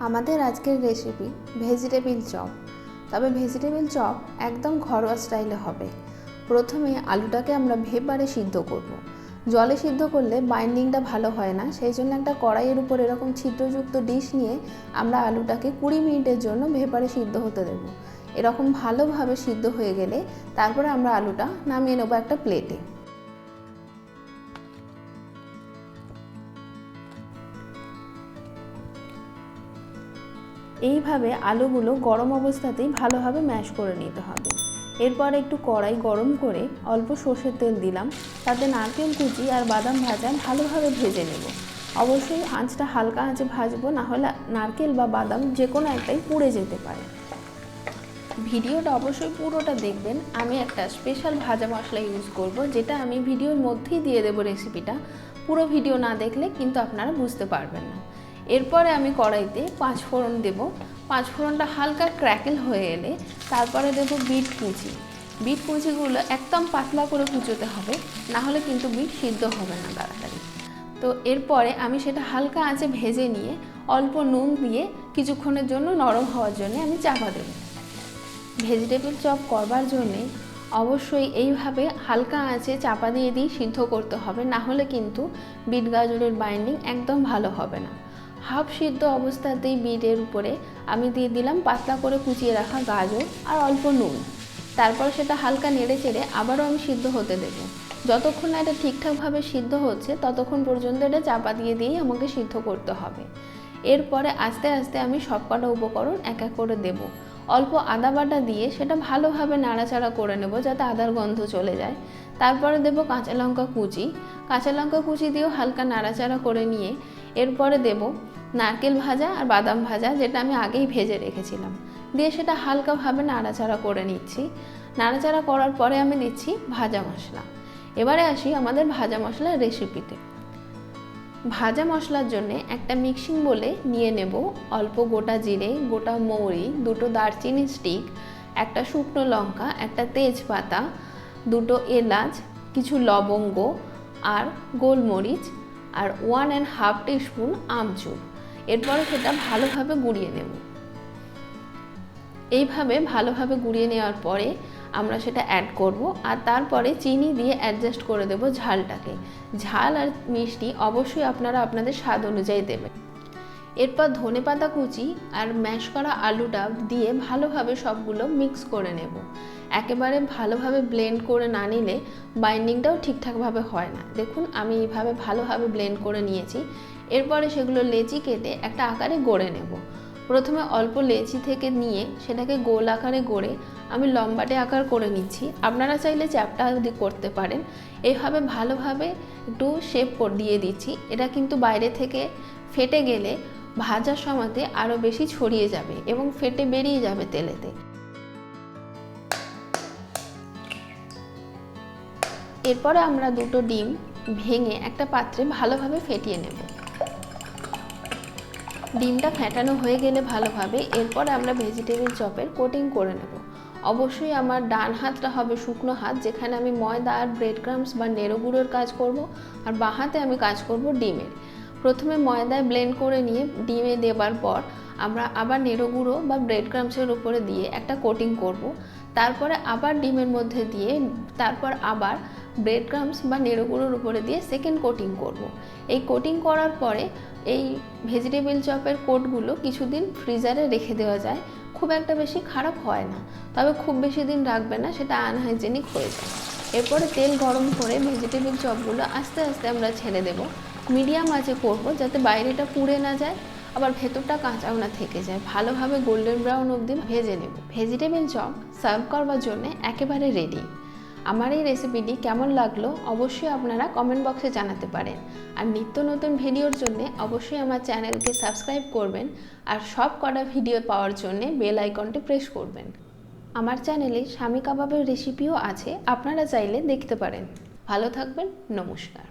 আমাদের আজকের recipe vegetable chop. তবে ভেজিটেবিল চপ একদম ঘরোয়া স্টাইলে হবে। প্রথমে আলুটাকে আমরা ভেপারে সিদ্ধ করব। জলে সিদ্ধ করলে বাইন্ডিংটা ভালো হয় না, সেই জন্য একটা কড়াইয়ের উপর এরকম ছিদ্রযুক্ত ডিশ নিয়ে আমরা আলুটাকে 20 মিনিটের জন্য ভেপারে সিদ্ধ হতে দেব। এরকম ভালোভাবে সিদ্ধ হয়ে গেলে তারপরে আমরা আলুটা নামিয়ে নেব একটা প্লেটে। এইভাবে আলুগুলো গরম অবস্থাতেই ভালোভাবে ম্যাশ করে নিতে হবে। এরপর একটু কড়াই গরম করে অল্প সর্ষের তেল দিলাম, তাতে নারকেল কুচি আর বাদাম ভাজা ভালোভাবে ভেজে নেব। অবশ্যই আঁচটা হালকা আঁচে ভাজবো, না হলে নারকেল বা বাদাম যে কোনো একটাই পুড়ে যেতে পারে। ভিডিওটা অবশ্যই পুরোটা দেখবেন। আমি একটা স্পেশাল ভাজা মশলা ইউজ করব, যেটা আমি ভিডিওর মধ্যেই দিয়ে দেবো রেসিপিটা। পুরো ভিডিও না দেখলে কিন্তু আপনারা বুঝতে পারবেন না। এরপরে আমি কড়াইতে 5 ফোড়ন দেব। 5 ফোড়নটা হালকা ক্র্যাকেল হয়ে এলে তারপরে দেব বিট কুচি। বিট কুচিগুলো একদম পাতলা করে কুচোতে হবে, না হলে কিন্তু বিট সিদ্ধ হবে না তাড়াতাড়ি। তো এরপরে আমি সেটা হালকা আঁচে ভেজে নিয়ে অল্প নুন দিয়ে কিছুক্ষণের জন্য নরম হওয়ার জন্য আমি চাপা দেব। ভেজিটেবিল চপ করবার জন্যে অবশ্যই এইভাবে হালকা আঁচে চাপা দিয়ে সিদ্ধ করতে হবে, না হলে কিন্তু বিট গাজরের বাইন্ডিং একদম ভালো হবে না। হাফ সিদ্ধ অবস্থাতেই বিটের উপরে আমি দিয়ে দিলাম পাতলা করে কুচিয়ে রাখা গাজর আর অল্প নুন। তারপর সেটা হালকা নেড়ে চেড়ে আবারও আমি সিদ্ধ হতে দেব। যতক্ষণ না এটা ঠিকঠাকভাবে সিদ্ধ হচ্ছে ততক্ষণ পর্যন্ত এটা চাপা দিয়েই আমাকে সিদ্ধ করতে হবে। এরপরে আস্তে আস্তে আমি সবকটা উপকরণ এক এক করে দেব। অল্প আদা বাটা দিয়ে সেটা ভালোভাবে নাড়াচাড়া করে নেব, যাতে আদার গন্ধ চলে যায়। তারপরে দেব কাঁচা লঙ্কা কুচি। কাঁচা লঙ্কা কুচি দিয়েও হালকা নাড়াচাড়া করে নিয়ে এরপরে দেব নারকেল ভাজা আর বাদাম ভাজা, যেটা আমি আগেই ভেজে রেখেছিলাম, দিয়ে সেটা হালকাভাবে নাড়াচাড়া করে নিচ্ছি। নাড়াচাড়া করার পরে আমি দিচ্ছি ভাজা মশলা। এবারে আসি আমাদের ভাজা মশলার রেসিপিতে। ভাজা মশলার জন্য একটা মিক্সিং বলে নিয়ে নেব অল্প গোটা জিরে, গোটা মৌরি, 2টো দারচিনি স্টিক, একটা শুকনো লঙ্কা, একটা তেজপাতা, 2টো এলাচ, কিছু লবঙ্গ আর গোলমরিচ আর 1.5 টিস্পুন আমচুর। এরপরে সেটা ভালোভাবে গুঁড়িয়ে নেব। এইভাবে ভালোভাবে গুঁড়িয়ে নেওয়ার পরে আমরা সেটা অ্যাড করব, আর তারপরে চিনি দিয়ে অ্যাডজাস্ট করে দেব ঝালটাকে। ঝাল আর মিষ্টি অবশ্যই আপনারা আপনাদের স্বাদ অনুযায়ী দেবেন। এরপর ধনেপাতা কুচি আর ম্যাশ করা আলুটা দিয়ে ভালোভাবে সবগুলো মিক্স করে নেব। একেবারে ভালোভাবে ব্লেন্ড করে না নিলে বাইন্ডিংটাও ঠিকঠাকভাবে হয় না। দেখুন আমি এইভাবে ভালোভাবে ব্লেন্ড করে নিয়েছি। এরপরে সেগুলো লেচি কেটে একটা আকারে গড়ে নেব। প্রথমে অল্প লেচি থেকে নিয়ে সেটাকে গোল আকারে গড়ে আমি লম্বাটে আকার করে নিচ্ছি। আপনারা চাইলে চ্যাপটা করতে পারেন। এইভাবে ভালোভাবে একটু শেপ দিয়ে দিচ্ছি। এটা কিন্তু বাইরে থেকে ফেটে গেলে ভাজার সময়তে আরও বেশি ছড়িয়ে যাবে এবং ফেটে বেরিয়ে যাবে তেলেতে। এরপরে আমরা 2টো ডিম ভেঙে একটা পাত্রে ভালোভাবে ফেটিয়ে নেব। ডিমটা ফেটানো হয়ে গেলে ভালোভাবে এরপর আমরা ভেজিটেবিল চপের কোটিং করে নেব। অবশ্যই আমার ডান হাতটা হবে শুকনো হাত, যেখানে আমি ময়দা আর ব্রেড ক্রাম্বস বা নেড়ো গুঁড়োর কাজ করব, আর বাঁ হাতে আমি কাজ করব ডিমের। প্রথমে ময়দায় ব্লেন্ড করে নিয়ে ডিমে দেবার পর আমরা আবার নেড়ো গুঁড়ো বা ব্রেড ক্রাম্বসের উপরে দিয়ে একটা কোটিং করব। তারপরে আবার ডিমের মধ্যে দিয়ে তারপর আবার ব্রেড ক্রাম্বস বা নেড়ো গুঁড়োর উপরে দিয়ে সেকেন্ড কোটিং করব। এই কোটিং করার পরে এই ভেজিটেবিল চপের কোটগুলো কিছুদিন ফ্রিজারে রেখে দেওয়া যায়। খুব একটা বেশি খারাপ হয় না, তবে খুব বেশি দিন রাখবে না, সেটা আনহাইজেনিক হয়ে যায়। এরপরে তেল গরম করে ভেজিটেবিল চপগুলো আস্তে আস্তে আমরা ছেড়ে দেব। মিডিয়াম আঁচে করব, যাতে বাইরেটা পুড়ে না যায় আবার ভেতরটা কাঁচাও না থেকে যায়। ভালোভাবে গোল্ডেন ব্রাউন অবধি ভেজে নেব। ভেজিটেবিল চপ সার্ভ করবার জন্য একেবারে রেডি। আমার এই রেসিপিটি কেমন লাগলো অবশ্যই আপনারা কমেন্ট বক্সে জানাতে পারেন। আর নিত্য নতুন ভিডিওর জন্য অবশ্যই আমার চ্যানেলকে সাবস্ক্রাইব করবেন, আর সব কটা ভিডিও পাওয়ার জন্য বেল আইকনটি প্রেস করবেন। আমার চ্যানেলে স্বামী কাবাবের রেসিপিও আছে, আপনারা চাইলে দেখতে পারেন। ভালো থাকবেন, নমস্কার।